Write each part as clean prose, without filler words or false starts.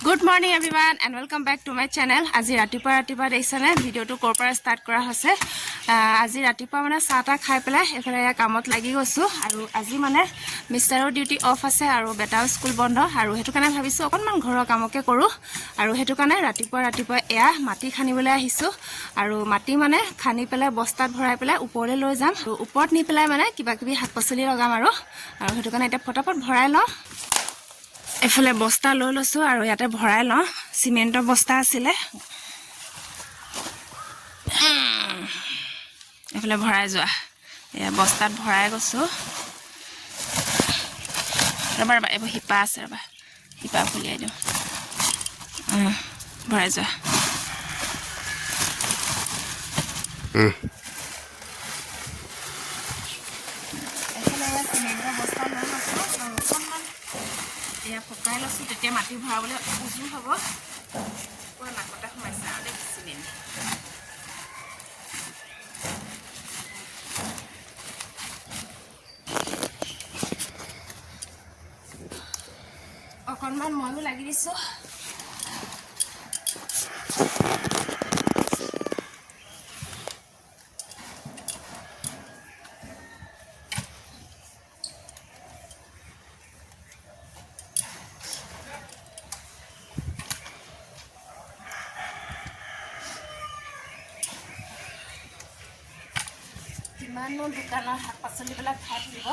Good morning everyone and welcome back to my channel. আজি ৰাতিপুৱা দেখিছানে ভিডিওটো কৰ পৰা ষ্টাৰ্ট কৰা হৈছে। আজি ৰাতিপুৱা মানে চাহটা খাই পেলাই এফালে কামত লাগি গৈছো আৰু আজি মানে মিষ্টাৰৰ ডিউটি অফ আছে আৰু বেটাও স্কুল বন্ধ আৰু হেতু কাৰণে ভাবিছো অকনমান ঘৰৰ কামকে কৰো আৰু হেতু কাৰণে ৰাতিপুৱা এয়া মাটি খানিবলৈ আহিছো আৰু মাটি মানে খানি পেলাই বস্তাত ভৰাই পেলাই ওপৰলৈ লৈ যাম আৰু ওপৰত নি পেলাই মানে কিবা কিবি শাক-পাচলি লগাম আৰু হেতু কাৰণে এটা ফটাফট ভৰাই লওঁ। এফালে বস্তা লৈ লৈছো আৰু ইয়াতে ভৰাই লওঁ সিমেন্টৰ বস্তা আছিলে এফালে ভৰাই যোৱা এয়া বস্তাত ভৰাই গৈছো ৰবা এবাৰ হিপা আছে ৰবা হিপা ফুলিয়াই দিওঁ ভৰাই যোৱা এফালে সিমেন্টৰ বস্তা লৈ লৈছো আৰু অকণমান এয়া পকাই লৈছো তেতিয়া মাটি ভৰাবলৈ উজু হ'ব পুৰা নাকতে সোমাইছে আৰু দেখিছিলেন অকণমান ময়ো লাগি দিছো কিমানো দোকানৰ শাক-পাচলিবিলাক খাই থাকিব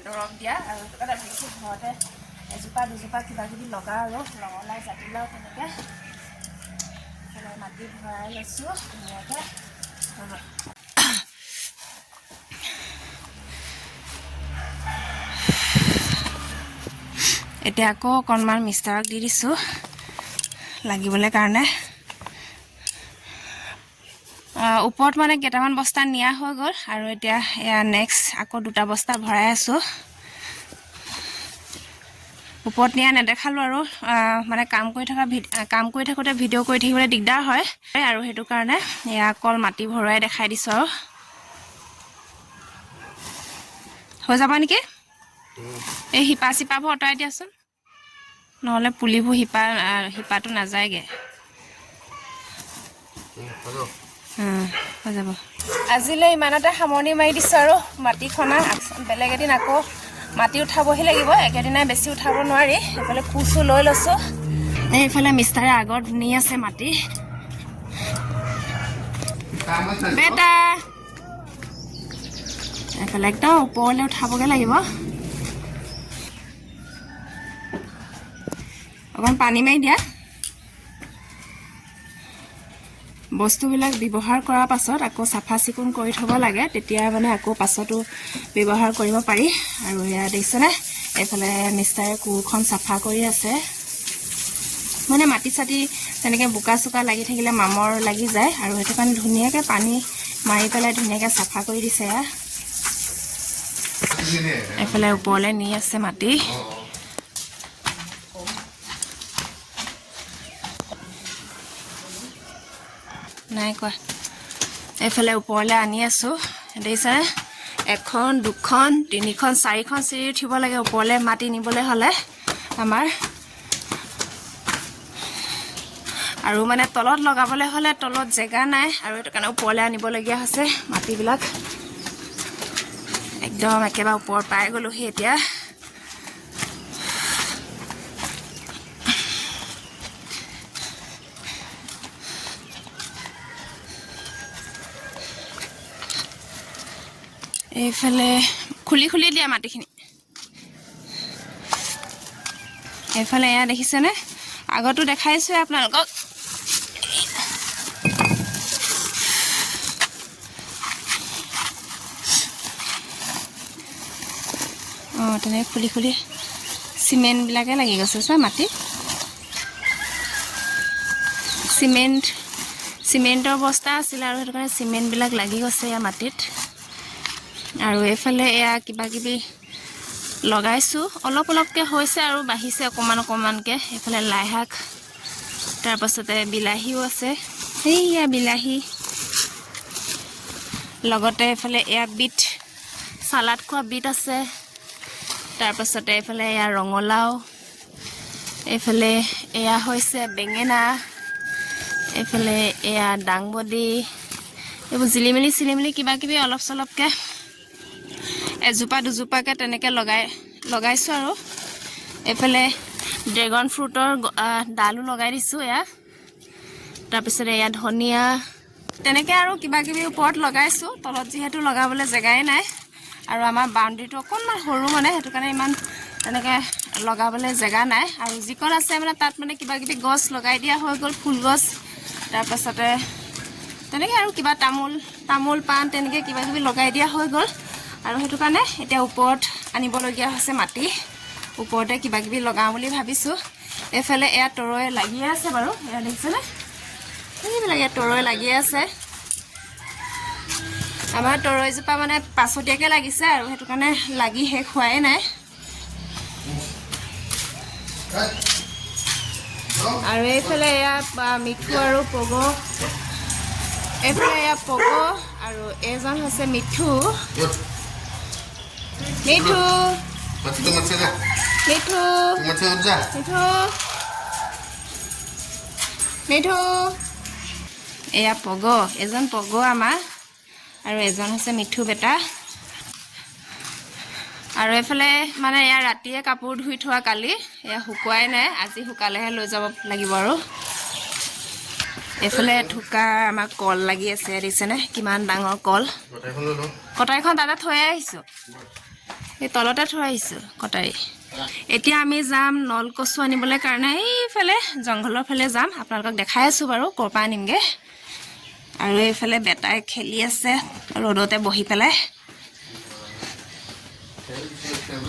দৰৱ দিয়া আৰু এটা ভাবিছোঁ ঘৰতে এজোপা দুজোপা কিবা কিবি লগা আৰু ৰঙালাও জাতিলাও তেনেকৈ মাটি ভৰাই লৈছোঁ ধুনীয়াকৈ এতিয়া আকৌ অকণমান মিষ্টাৰক দি দিছোঁ লাগিবলৈ কাৰণে ওপৰত মানে কেইটামান বস্তা নিয়া হৈ গ'ল আৰু এতিয়া এয়া নেক্সট আকৌ দুটা বস্তা ভৰাই আছোঁ ওপৰত নিয়া নেদেখালোঁ আৰু মানে কাম কৰি থাকোঁতে ভিডিঅ' কৰি থাকিবলৈ দিগদাৰ হয় আৰু সেইটো কাৰণে এয়া অকল মাটি ভৰাই দেখাই দিছোঁ আৰু হৈ যাব নেকি এই শিপা চিপাবোৰ আঁতৰাই দিয়াচোন নহ'লে পুলিবোৰ শিপাটো নাযায়গৈ হৈ যাব আজিলৈ ইমানতে সামৰণি মাৰি দিছোঁ আৰু মাটি খনা বেলেগ এদিন আকৌ মাটি উঠাবহি লাগিব একেদিনাই বেছি উঠাব নোৱাৰি এইফালে কুচু লৈ লৈছোঁ এইফালে মিষ্টাৰে আগত নি আছে মাটি বেটা এইফালে একদম ওপৰলৈ উঠাবগৈ লাগিব অকণ পানী মাৰি দিয়া বস্তুবিলাক ব্যৱহাৰ কৰাৰ পাছত আকৌ চাফা চিকুণ কৰি থ'ব লাগে তেতিয়া মানে আকৌ পাছতো ব্যৱহাৰ কৰিব পাৰি আৰু এয়া দেখিছেনে এইফালে মিষ্টাৰে কোৰখন চাফা কৰি আছে মানে মাটি চাটি তেনেকৈ বোকা চোকা লাগি থাকিলে মামৰ লাগি যায় আৰু সেইটো কাৰণে ধুনীয়াকৈ পানী মাৰি পেলাই ধুনীয়াকৈ চাফা কৰি দিছে এইফালে ওপৰলৈ নি আছে মাটি নাই কোৱা এইফালে ওপৰলৈ আনি আছোঁ দেখিছানে এখন দুখন তিনিখন চাৰিখন চিৰি উঠিব লাগে ওপৰলৈ মাটি নিবলৈ হ'লে আমাৰ আৰু মানে তলত লগাবলৈ হ'লে তলত জেগা নাই আৰু সেইটো কাৰণে ওপৰলৈ আনিবলগীয়া হৈছে মাটিবিলাক একদম একেবাৰে ওপৰত পাই গ'লোহি এতিয়া এইফালে খুলি দিয়া মাটিখিনি এইফালে এয়া দেখিছেনে আগতো দেখাইছোঁ আপোনালোকক তেনেকৈ খুলি চিমেণ্টবিলাকে লাগি গৈছে চোৱা মাটি চিমেণ্টৰ বস্তা আছিলে আৰু সেইটো কাৰণে চিমেণ্টবিলাক লাগি গৈছে এয়া মাটিত আৰু এইফালে এয়া কিবা কিবি লগাইছোঁ অলপকৈ হৈছে আৰু বাঢ়িছে অকণমানকৈ এইফালে লাই শাক তাৰপাছতে বিলাহীও আছে সেয়া বিলাহী লগতে এইফালে এয়া বিট চালাড খোৱা বিট আছে তাৰপাছতে এইফালে এয়া ৰঙালাও এইফালে এয়া হৈছে বেঙেনা, এইফালে এয়া দাংবডি, এইবোৰ জিলিমিলি কিবা কিবি অলপ চলপকৈ এজোপা দুজোপাকৈ তেনেকৈ লগাইছোঁ আৰু এইফালে ড্ৰেগন ফ্ৰুটৰ ডালো লগাই দিছোঁ এয়া, তাৰপিছতে এয়া ধনিয়া তেনেকৈ আৰু কিবা কিবি ওপৰত লগাইছোঁ। তলত যিহেতু লগাবলৈ জেগাই নাই আৰু আমাৰ বাউণ্ডেৰীটো অকণমান সৰু মানে সেইটো কাৰণে ইমান তেনেকৈ লগাবলৈ জেগা নাই আৰু যিকণ আছে মানে তাত মানে কিবা কিবি গছ লগাই দিয়া হৈ গ'ল, ফুল গছ, তাৰপাছতে তেনেকৈ আৰু কিবা তামোল পাণ তেনেকৈ কিবা কিবি লগাই দিয়া হৈ গ'ল আৰু সেইটো কাৰণে এতিয়া ওপৰত আনিবলগীয়া হৈছে মাটি, ওপৰতে কিবা কিবি লগাওঁ বুলি ভাবিছোঁ। এইফালে এয়া তৰৈ লাগিয়ে আছে বাৰু, এয়া দেখিছেনে এইবিলাক ইয়াত তৰৈ লাগিয়ে আছে। আমাৰ তৰৈজোপা মানে পাছতীয়াকৈ লাগিছে আৰু সেইটো কাৰণে লাগি শেষ হোৱাই নাই। আৰু এইফালে এয়া মিঠু আৰু পগ, এইফালে এয়া পগ আৰু এজন হৈছে মিঠু। মিঠু মিঠু মিঠু মিঠু এয়া পগ, এজন পগ আমাৰ আৰু এজন হৈছে মিঠু বেটা। আৰু এইফালে মানে এয়া ৰাতিয়ে কাপোৰ ধুই থোৱা কালি, এয়া শুকুৱাই নাই, আজি শুকালেহে লৈ যাব লাগিব আৰু। এইফালে থোকা আমাৰ কল লাগি আছে দেখিছেনে কিমান ডাঙৰ কল। কটাৰীখন তাতে থৈ আহিছোঁ, এই তলতে থৈ আহিছোঁ কটাৰী। এতিয়া আমি যাম নলকচু আনিবলৈ কাৰণে, এইফালে জংঘলৰ ফালে যাম, আপোনালোকক দেখাই আছোঁ বাৰু ক'ৰ পৰা আনিমগৈ। আৰু এইফালে বেটাই খেলি আছে ৰ'দতে বহি পেলাই।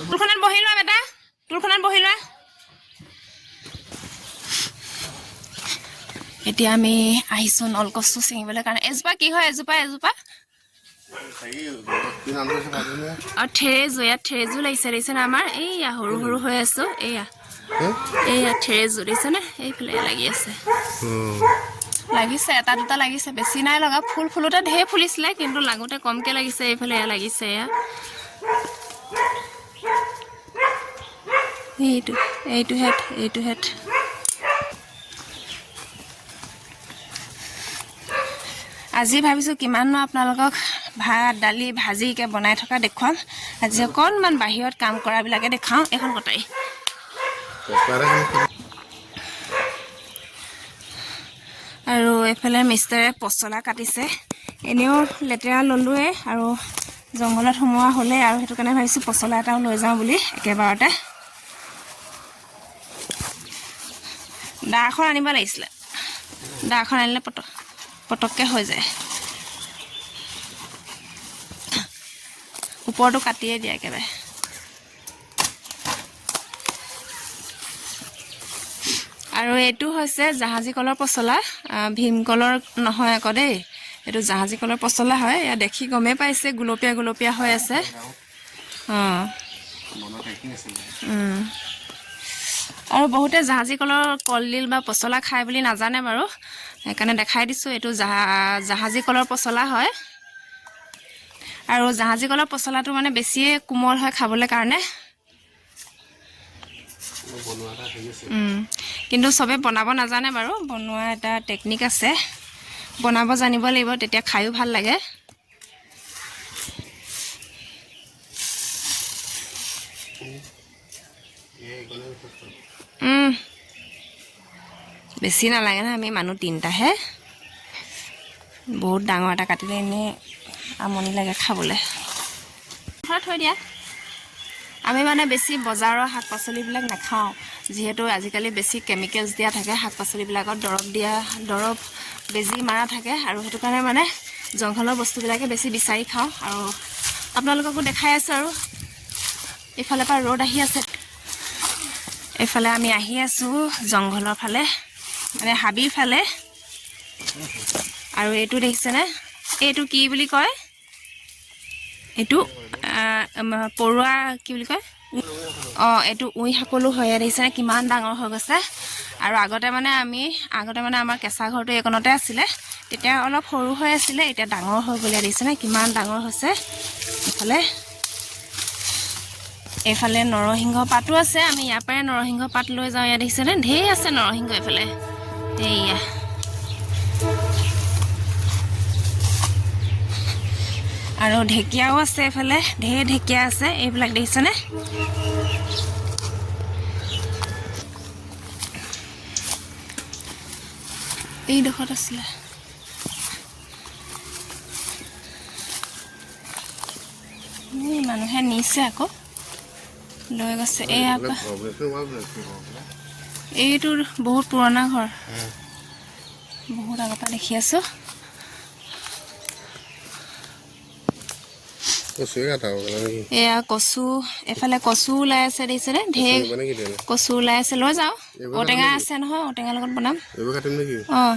তুলখনত বহি লোৱা বেটা, তুলখনত বহি লোৱা। এতিয়া আমি আহিছোঁ নলকচু ছিঙিবলৈ কাৰণে। এজোপা কি হয় এজোপা আৰু থেৰেজু, ইয়াত থেৰেজু লাগিছে দেখিছেনে আমাৰ, এইয়া সৰু সৰু হৈ আছো, এইয়া থেৰেজু দেখিছেনে, এইফালে লাগি আছে, লাগিছে এটা দুটা লাগিছে, বেছি নাই লগা। ফুলোতে ঢেৰ ফুলিছিলে কিন্তু লাগোতে কমকৈ লাগিছে। এইফালে এয়া লাগিছে, এইটো হেড আজি ভাবিছোঁ কিমাননো আপোনালোকক ভাত দালি ভাজিকৈ বনাই থকা দেখুৱাম। আজি অকণমান বাহিৰত কাম কৰাবিলাকে দেখাওঁ। এখন কটাৰী আৰু এইফালে মিষ্টাৰে পচলা কাটিছে। এনেও লেতেৰা ল'লোৱে আৰু জংঘলত সোমোৱা হ'লে আৰু সেইটো কাৰণে ভাবিছোঁ পচলা এটাও লৈ যাওঁ বুলি একেবাৰতে। দা এখন আনিব লাগিছিলে, দা এখন আনিলে পটককৈ হৈ যায়। ওপৰটো কাটিয়ে দিয়ে একেবাৰে। আৰু এইটো হৈছে জাহাজী কলৰ পচলা, ভীমকলৰ নহয় আকৌ দেই, এইটো জাহাজী কলৰ পচলা হয়। এয়া দেখি গমেই পাইছে গুলপীয়া হৈ আছে। আৰু বহুতে জাহাজী কলৰ কলডিল বা পচলা খায় বুলি নাজানে বাৰু, সেইকাৰণে দেখাই দিছোঁ। এইটো জাহাজী কলৰ পচলা হয় আৰু জাহাজী কলৰ পচলাটো মানে বেছিয়ে কোমল হয় খাবলৈ কাৰণে। কিন্তু চবে বনাব নাজানে বাৰু, বনোৱা এটা টেকনিক আছে, বনাব জানিব লাগিব, তেতিয়া খায়ো ভাল লাগে। বেছি নালাগে না, আমি মানুহ 3টাহে, বহুত ডাঙৰ এটা কাটিলে এনেই আমনি লাগে খাবলৈ। থৈ দিয়া। আমি মানে বেছি বজাৰৰ শাক পাচলিবিলাক নাখাওঁ, যিহেতু আজিকালি বেছি কেমিকেলছ দিয়া থাকে শাক পাচলিবিলাকত, দৰৱ বেজি মাৰা থাকে আৰু সেইটো কাৰণে মানে জংঘলৰ বস্তুবিলাকে বেছি বিচাৰি খাওঁ। আৰু আপোনালোককো দেখাই আছোঁ আৰু এইফালৰ পৰা ৰ'দ আহি আছে, এইফালে আমি আহি আছোঁ জংঘলৰ ফালে, মানে হাবিৰ ফালে। আৰু এইটো দেখিছেনে, এইটো কি বুলি কয়, এইটো পৰুৱা কি বুলি কয়, এইটো উই শাকলো হয়। দেখিছেনে কিমান ডাঙৰ হৈ গৈছে। আৰু আগতে মানে আমাৰ কেঁচা ঘৰটো এইকণতে আছিলে, তেতিয়া অলপ সৰু হৈ আছিলে, এতিয়া ডাঙৰ হৈ গ'লে দেখিছেনে কিমান ডাঙৰ হৈছে। ইফালে এইফালে নৰসিংহ পাতো আছে আমি ইয়াৰ পৰাই নৰসিংহ পাত লৈ যাওঁ ইয়াত দেখিছেনে ঢেৰ আছে নৰসিংহ এইফালে এইয়া আৰু ঢেকিয়াও আছে এইফালে ঢেৰ ঢেকিয়া আছে এইবিলাক দেখিছেনে এই ডোখৰত আছিলে মানুহে নিছে আকৌ লৈ গৈছে এইটো বহুত পুৰণা ঘৰ বহুত আগৰ পৰা দেখি আছো এয়া কচু এফালে কচু ওলাই আছে দেখিছেনে ঢেৰ কচু ওলাই আছে লৈ যাওঁ ঔটেঙা আছে নহয় ঔটেঙাৰ লগত বনাম অঁ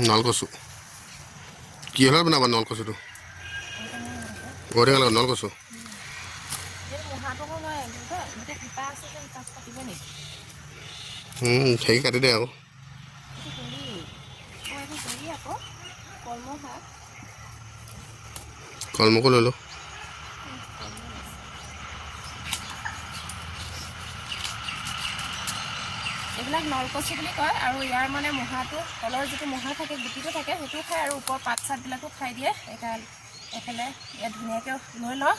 নলকচু কি হল বনাবা নলকচুটো ঔটেঙা লগত নলকচু সেই কাটি দে আকৌ কলমকো লৈ লো এইবিলাক নলকচু বুলি কয় আৰু ইয়াৰ মানে মুহাটো তলৰ যিটো মুহা থাকে গুটিটো থাকে সেইটো খায় আৰু ওপৰৰ পাত চাতবিলাকো খাই দিয়ে এইফালে ইয়াত ধুনীয়াকৈ লৈ লওঁ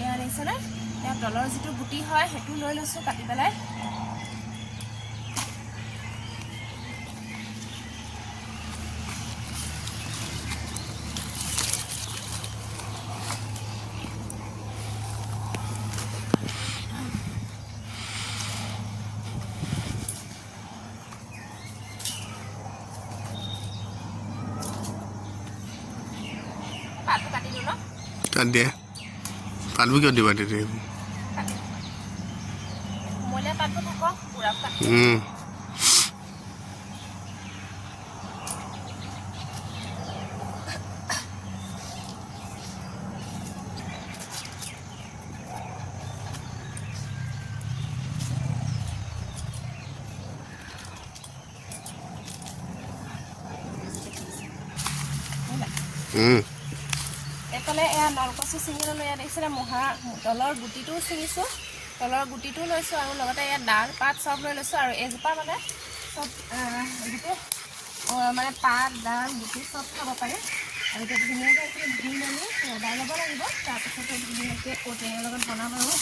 এয়া দেখিছেনে ইয়াৰ তলৰ যিটো গুটি হয় সেইটো লৈ লৈছোঁ কাটি পেলাই পাতটো কাটি দিওঁ ন কাট দিয়ে পাতবোৰ কিয় দিবা তেতিয়া কোমলীয়া পাতবোৰ থাকক বুঢ়া পাত এইফালে এয়া নলকচু ছিঙি ল'লোঁ ইয়াত দেখিছিলে মুহা তলৰ গুটিটোও ছিঙিছোঁ তলৰ গুটিটোও লৈছোঁ আৰু লগতে ইয়াত ডাল পাত চব লৈ লৈছোঁ আৰু এইজোপা মানে চব গোটেই মানে পাত ডাল গুটি চব খাব পাৰি আৰু এতিয়া ধুনীয়াকৈ এইখিনি ধুই মেলি ৰদাই ল'ব লাগিব তাৰপিছতে ধুনীয়াকৈ ঔটেঙাৰ লগত বনাম আৰু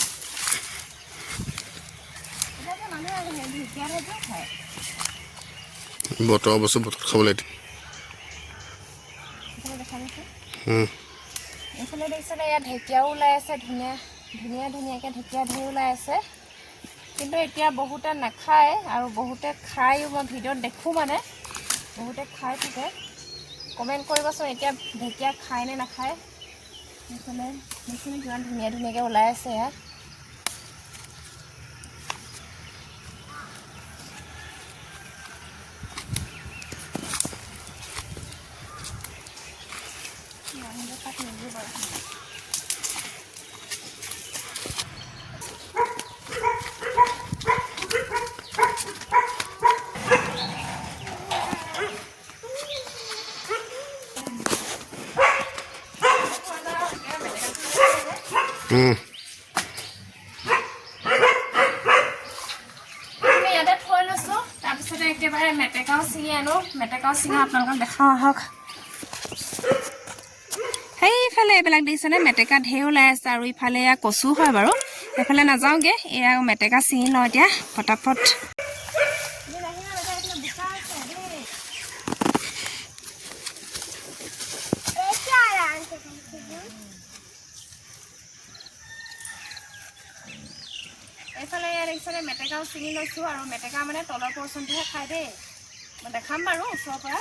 এতিয়া মানুহে ঢেকীয়া ভাজিও খায় বতৰ বস্তু বতৰত খাবলৈ দিম দেখা গৈছে এইফালে দেখিছেনে ইয়াত ঢেকীয়াও ওলাই আছে ধুনীয়াকৈ ঢেকীয়া ঢেৰ ওলাই আছে কিন্তু এতিয়া বহুতে নাখায় আৰু বহুতে খায়ো মই ভিডিঅ'ত দেখোঁ মানে বহুতে খাই থাকে কমেণ্ট কৰিবচোন এতিয়া ঢেকীয়া খায় নে নাখায় এইফালে দেখিছেনে কিমান ধুনীয়াকৈ ওলাই আছে ইয়াত ইয়াতে থৈ লৈছোঁ তাৰপিছতে একেবাৰে মেটেকাও ছিঙি আনো মেটেকাও ছিঙা আপোনালোকক দেখাওঁ আহক সেইফালে এইবিলাক দেখিছেনে মেটেকা ঢেৰ ওলাই আছে আৰু ইফালে এয়া কচু হয় বাৰু এইফালে নাযাওঁগৈ এয়া মেটেকা ছিঙি লওঁ এতিয়া ফটাফট এইফালে দেখিছেনে মেটেকাও ছিঙি লৈছোঁ আৰু মেটেকা মানে তলৰ পৰ্চনটোহে খাই দেই মই দেখাম বাৰু ওচৰৰ পৰা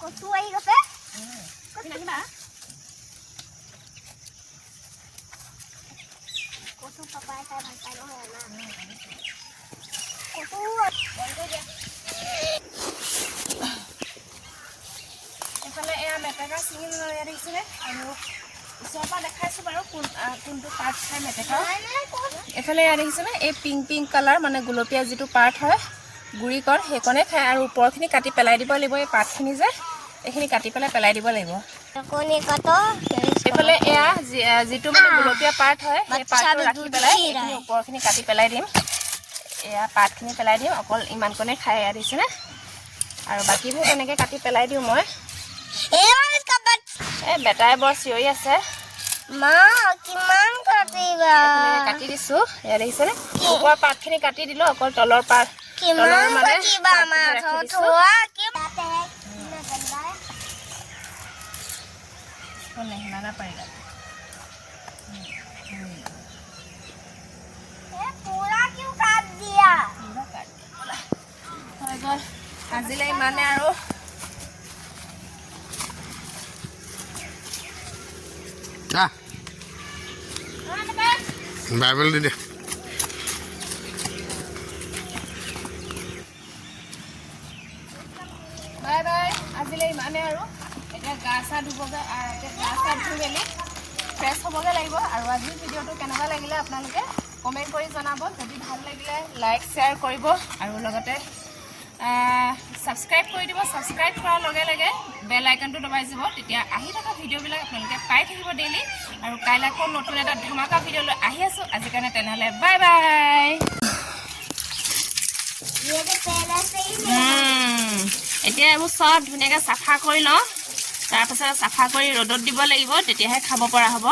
কচু আহি গৈছে কচু পাপাই খাই ভাল পায় নহয় কচু এফালে এয়া মেটেকা ছিঙি লৈ দেখিছিলে আৰু ওচৰৰ পৰা দেখাইছোঁ বাৰু কোনটো পাৰ্ট খাই মেটেকা এফালে এয়া দেখিছেনে এই পিংক কালাৰ মানে গুলপীয়া যিটো পাৰ্ট হয় গুড়িকণ সেইকণে খায় আৰু ওপৰখিনি কাটি পেলাই দিব লাগিব এই পাতখিনি যে এইখিনি কাটি পেলাই দিব লাগিব এইফালে এয়া যিটো মানে গুলপীয়া পাৰ্ট হয় সেই পাৰ্টটো ৰাখি পেলাই এইখিনি ওপৰখিনি কাটি পেলাই দিম এয়া পাতখিনি পেলাই দিম অকল ইমানকণে খাই এয়া দিছেনে আৰু বাকীবোৰ তেনেকৈ কাটি পেলাই দিওঁ মই এই বেটাই বৰ চিঞৰি আছে মা কিমান কাটিবা কাটি দিছোঁ এয়া দেখিছেনে ওপৰৰ পাতখিনি কাটি দিলোঁ অকল তলৰ পাত কিমান কাটিবা মা থোৱা কি নেহিলানা পাৰিলা পুৰা কিয় কাট দিয়া হৈ গ'ল আজিলে ইমানে আৰু বাইবেল দি দে বাই বাই আজিলে ইমানে আৰু এতিয়া গা চা ধুবগৈ এতিয়া গা চা ধুই মেলি ফ্ৰেছ হ'বগৈ লাগিব আৰু আজিৰ ভিডিঅ'টো কেনেকুৱা লাগিলে আপোনালোকে কমেণ্ট কৰি জনাব যদি ভাল লাগিলে লাইক শ্বেয়াৰ কৰিব আৰু লগতে ছাবস্ক্ৰাইব কৰি দিব ছাবস্ক্ৰাইব কৰাৰ লগে লগে বেল আইকনটো দবাই দিব তেতিয়া আহি থকা ভিডিঅ'বিলাক আপোনালোকে পাই থাকিব ডেইলি আৰু কাইলৈ আকৌ নতুন এটা ধমাকা ভিডিঅ' লৈ আহি আছোঁ আজিৰ কাৰণে তেনেহ'লে বাই বাই এতিয়া এইবোৰ চব ধুনীয়াকৈ চাফা কৰি লওঁ তাৰপাছত চাফা কৰি ৰ'দত দিব লাগিব তেতিয়াহে খাব পৰা হ'ব